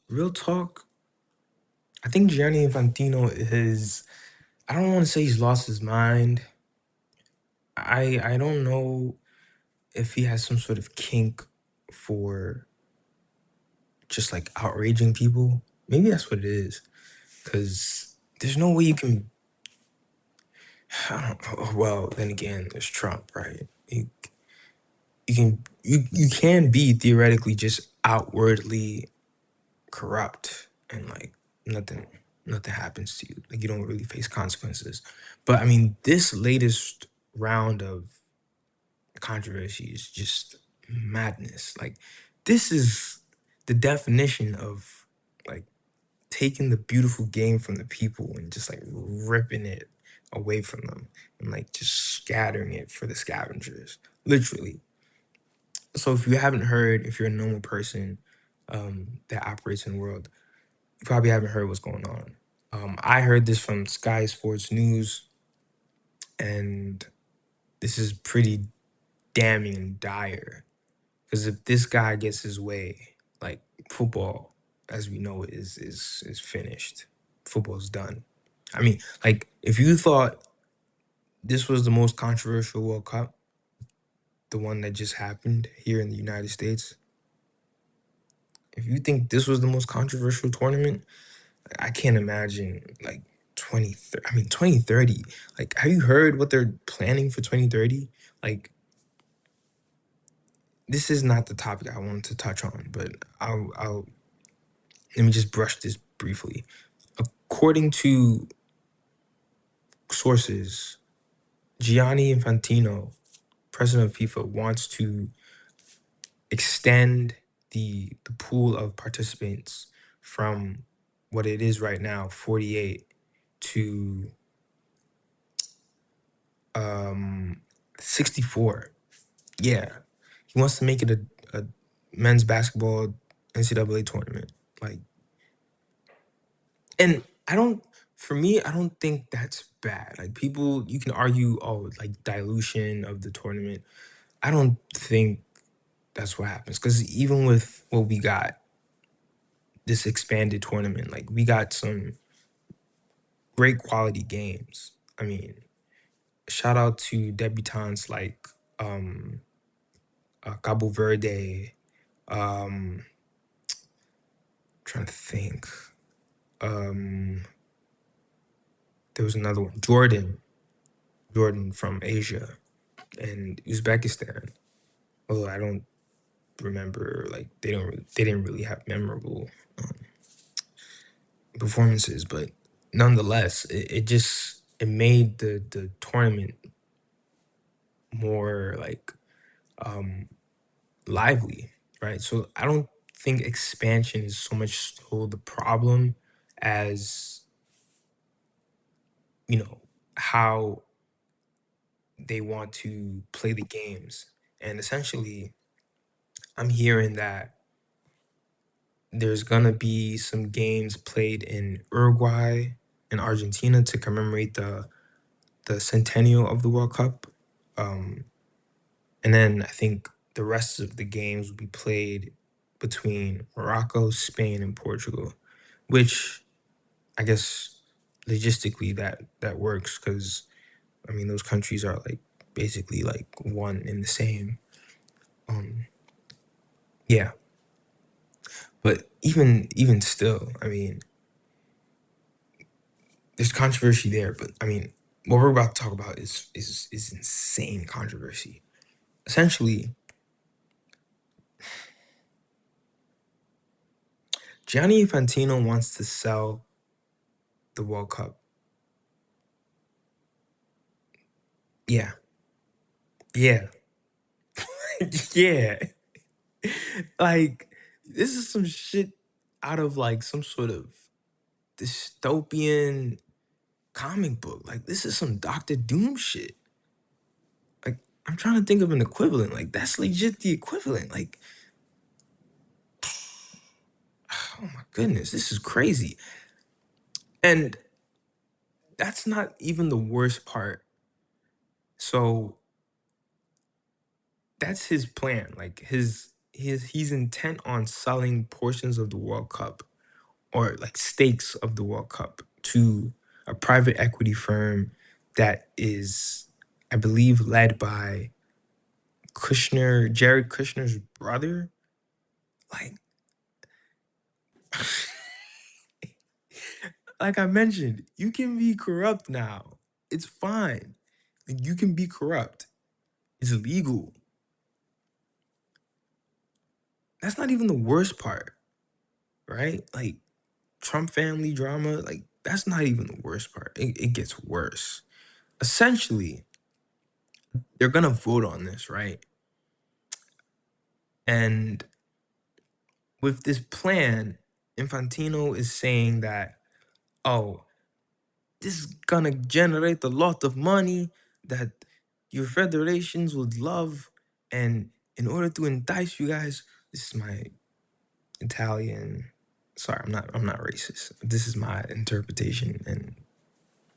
Real talk, I think Gianni Infantino is I don't want to say he's lost his mind. I don't know if he has some sort of kink for just like outraging people. Maybe that's what it is. Cause there's no way you can well, then again, there's Trump, right? You can be theoretically just outwardly corrupt and like nothing nothing happens to you. Like you don't really face consequences. But I mean, this latest round of controversy is just madness. Like this is the definition of like taking the beautiful game from the people and just like ripping it away from them and like just scattering it for the scavengers. Literally. So if you haven't heard, if you're a normal person that operates in the world, you probably haven't heard what's going on. I heard this from Sky Sports News, and this is pretty damning and dire. Because if this guy gets his way, like football, as we know it, is finished. Football's done. I mean, like if you thought this was the most controversial World Cup, the one that just happened here in the United States, if you think this was the most controversial tournament, I can't imagine like 2030. Like, have you heard what they're planning for 2030? Like, this is not the topic I wanted to touch on, but I'll let me just brush this briefly. According to sources, Gianni Infantino, president of FIFA, wants to extend the pool of participants from what it is right now, 48, to 64. Yeah. He wants to make it a men's basketball NCAA tournament. Like, and for me, I don't think that's bad. Like, people, you can argue, oh, like dilution of the tournament. I don't think that's what happens. Because even with what we got, this expanded tournament, like, we got some great quality games. I mean, shout out to debutantes like Cabo Verde, um, trying to think. Um, there was another one, Jordan from Asia and Uzbekistan. Although I don't remember, like they didn't really have memorable performances, but nonetheless, it made the tournament more like lively, right? So I don't think expansion is so much so the problem as how they want to play the games. And essentially, I'm hearing that there's gonna be some games played in Uruguay and Argentina to commemorate the centennial of the World Cup. Um, and then I think the rest of the games will be played between Morocco, Spain, and Portugal, which I guess logistically that works because I mean those countries are like basically like one in the same. Um, yeah, but even still, I mean, there's controversy there. But I mean, what we're about to talk about is insane controversy. Essentially, Gianni Infantino wants to sell the World Cup. Yeah, yeah, yeah. Like this is some shit out of like some sort of dystopian comic book. Like this is some Doctor Doom shit. Like I'm trying to think of an equivalent. Like that's legit the equivalent. Like oh my goodness, this is crazy. And that's not even the worst part. So that's his plan. Like he's intent on selling portions of the World Cup. or like stakes of the World Cup to a private equity firm that is, I believe, led by Kushner, Jared Kushner's brother. Like, like I mentioned, you can be corrupt now. It's fine. Like, you can be corrupt. It's legal. That's not even the worst part, right? Like Trump family drama, like that's not even the worst part. It gets worse. Essentially, they're gonna vote on this, right? And with this plan, Infantino is saying that, oh, this is gonna generate a lot of money that your federations would love. And in order to entice you guys, this is my Italian. Sorry, I'm not racist. This is my interpretation and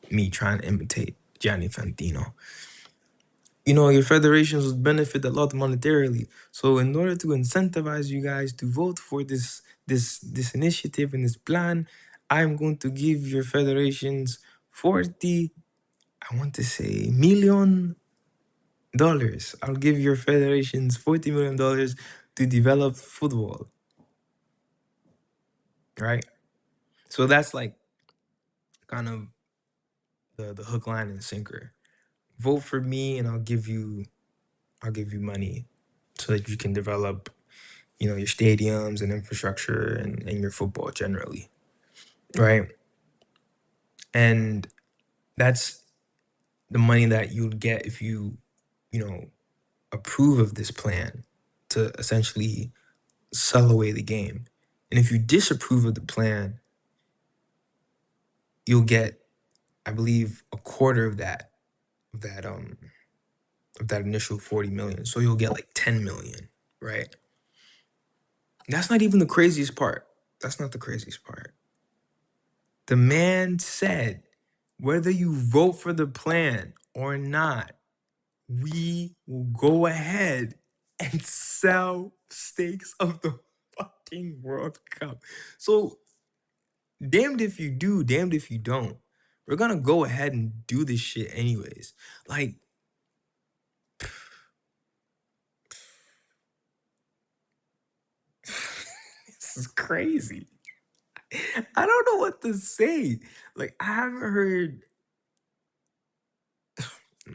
me trying to imitate Gianni Fantino. Your federations would benefit a lot monetarily. So in order to incentivize you guys to vote for this initiative and this plan, I'm going to give your federations 40, I want to say $1 million. I'll give your federations $40 million to develop football. Right? So that's like kind of the hook, line, and sinker. Vote for me and I'll give you money so that you can develop, your stadiums and infrastructure and your football generally. Right. And that's the money that you'd get if you know, approve of this plan to essentially sell away the game. And if you disapprove of the plan, you'll get, I believe, a quarter of that um of that initial 40 million. So you'll get like 10 million, right? That's not even the craziest part. That's not the craziest part. The man said, whether you vote for the plan or not, we will go ahead and sell stakes of the fucking World Cup. So, damned if you do, damned if you don't. We're gonna go ahead and do this shit anyways. Like, this is crazy. I don't know what to say. Like, I haven't heard.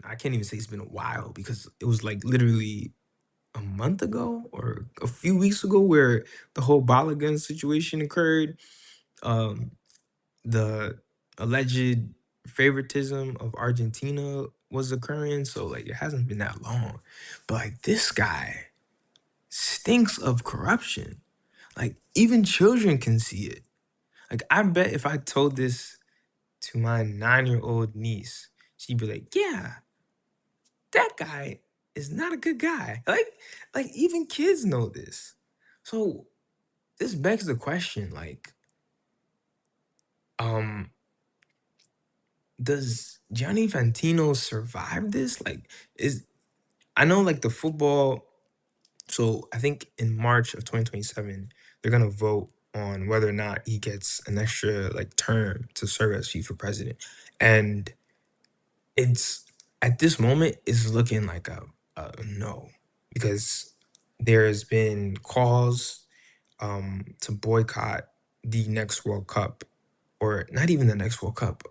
I can't even say it's been a while because it was like literally a month ago or a few weeks ago where the whole Balogun situation occurred. Um, the alleged favoritism of Argentina was occurring. So like it hasn't been that long. But like this guy stinks of corruption. Like even children can see it. Like I bet if I told this to my 9-year-old niece, she'd be like, "Yeah, that guy is not a good guy." Like even kids know this. So this begs the question, like, um, does Gianni Fantino survive this? Like, is I know like the football. So I think in March of 2027, they're gonna vote on whether or not he gets an extra like term to serve as FIFA president, and it's at this moment it's looking like a no because there has been calls to boycott the next World Cup, or not even the next World Cup.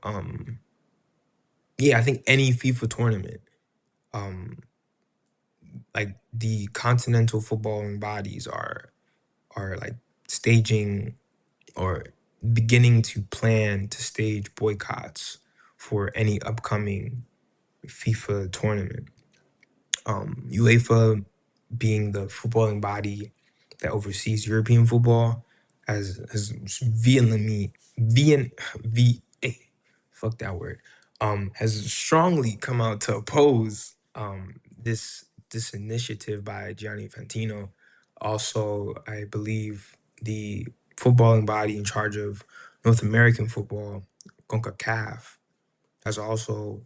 Yeah, I think any FIFA tournament. Um, like the continental footballing bodies are like staging or beginning to plan to stage boycotts for any upcoming FIFA tournament. UEFA, being the footballing body that oversees European football, has vehemently vehement v fuck that word, has strongly come out to oppose this initiative by Gianni Infantino. Also, I believe the footballing body in charge of North American football, CONCACAF, has also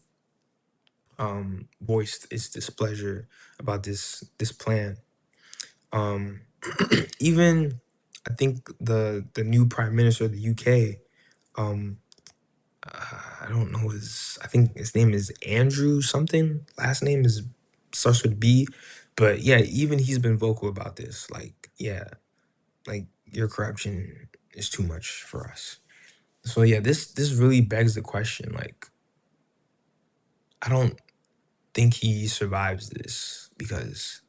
voiced its displeasure about this plan. Um, even I think the new prime minister of the UK, um, I don't know his. I think his name is Andrew something. Last name is starts with B, but yeah, even he's been vocal about this. Like, yeah, like your corruption is too much for us. So yeah, this really begs the question. Like, I don't think he survives this because,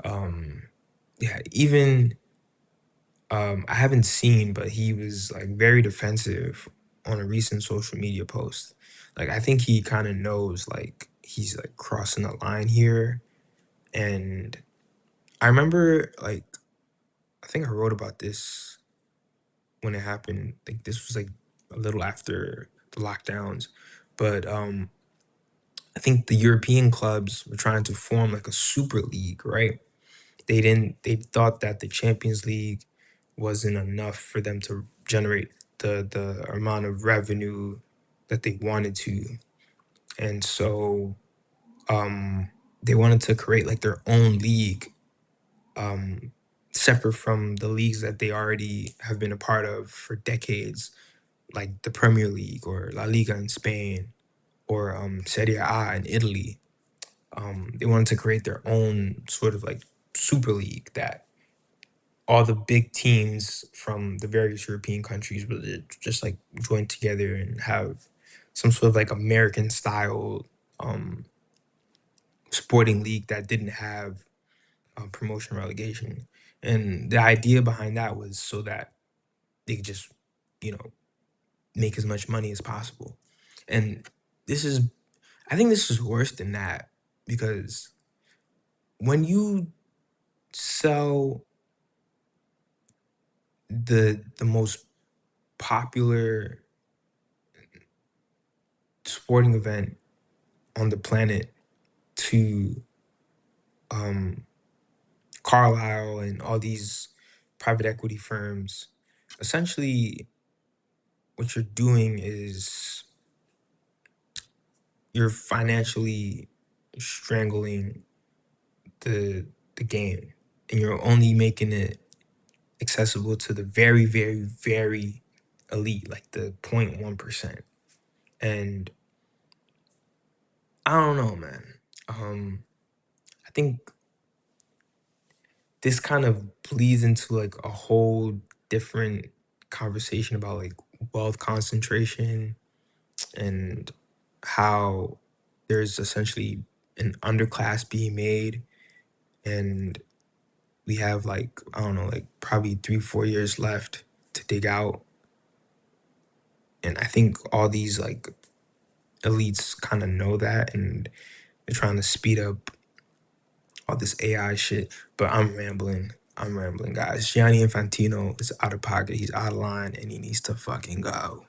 yeah, even I haven't seen, but he was like very defensive on a recent social media post. Like I think he kind of knows like he's like crossing the line here. And I remember like I think I wrote about this when it happened. Like this was like a little after the lockdowns. But I think the European clubs were trying to form like a super league, right? They thought that the Champions League wasn't enough for them to generate the amount of revenue that they wanted to. And so they wanted to create like their own league, um separate from the leagues that they already have been a part of for decades, like the Premier League or La Liga in Spain or Serie A in Italy. They wanted to create their own sort of like super league that all the big teams from the various European countries would just like join together and have some sort of like American style um, sporting league that didn't have promotion relegation. And the idea behind that was so that they could just, you know, make as much money as possible. And this is, I think this is worse than that because when you sell the most popular sporting event on the planet to um, Carlisle and all these private equity firms, essentially what you're doing is you're financially strangling the game, and you're only making it accessible to the very, very, very elite, like the 0.1%. And I don't know, man. I think this kind of bleeds into like a whole different conversation about like wealth concentration and how there's essentially an underclass being made, and we have like I don't know, like probably 3 4 years left to dig out. And I think all these like elites kind of know that, and they're trying to speed up all this AI shit. But I'm rambling, guys. Gianni Infantino is out of pocket. He's out of line, and he needs to fucking go.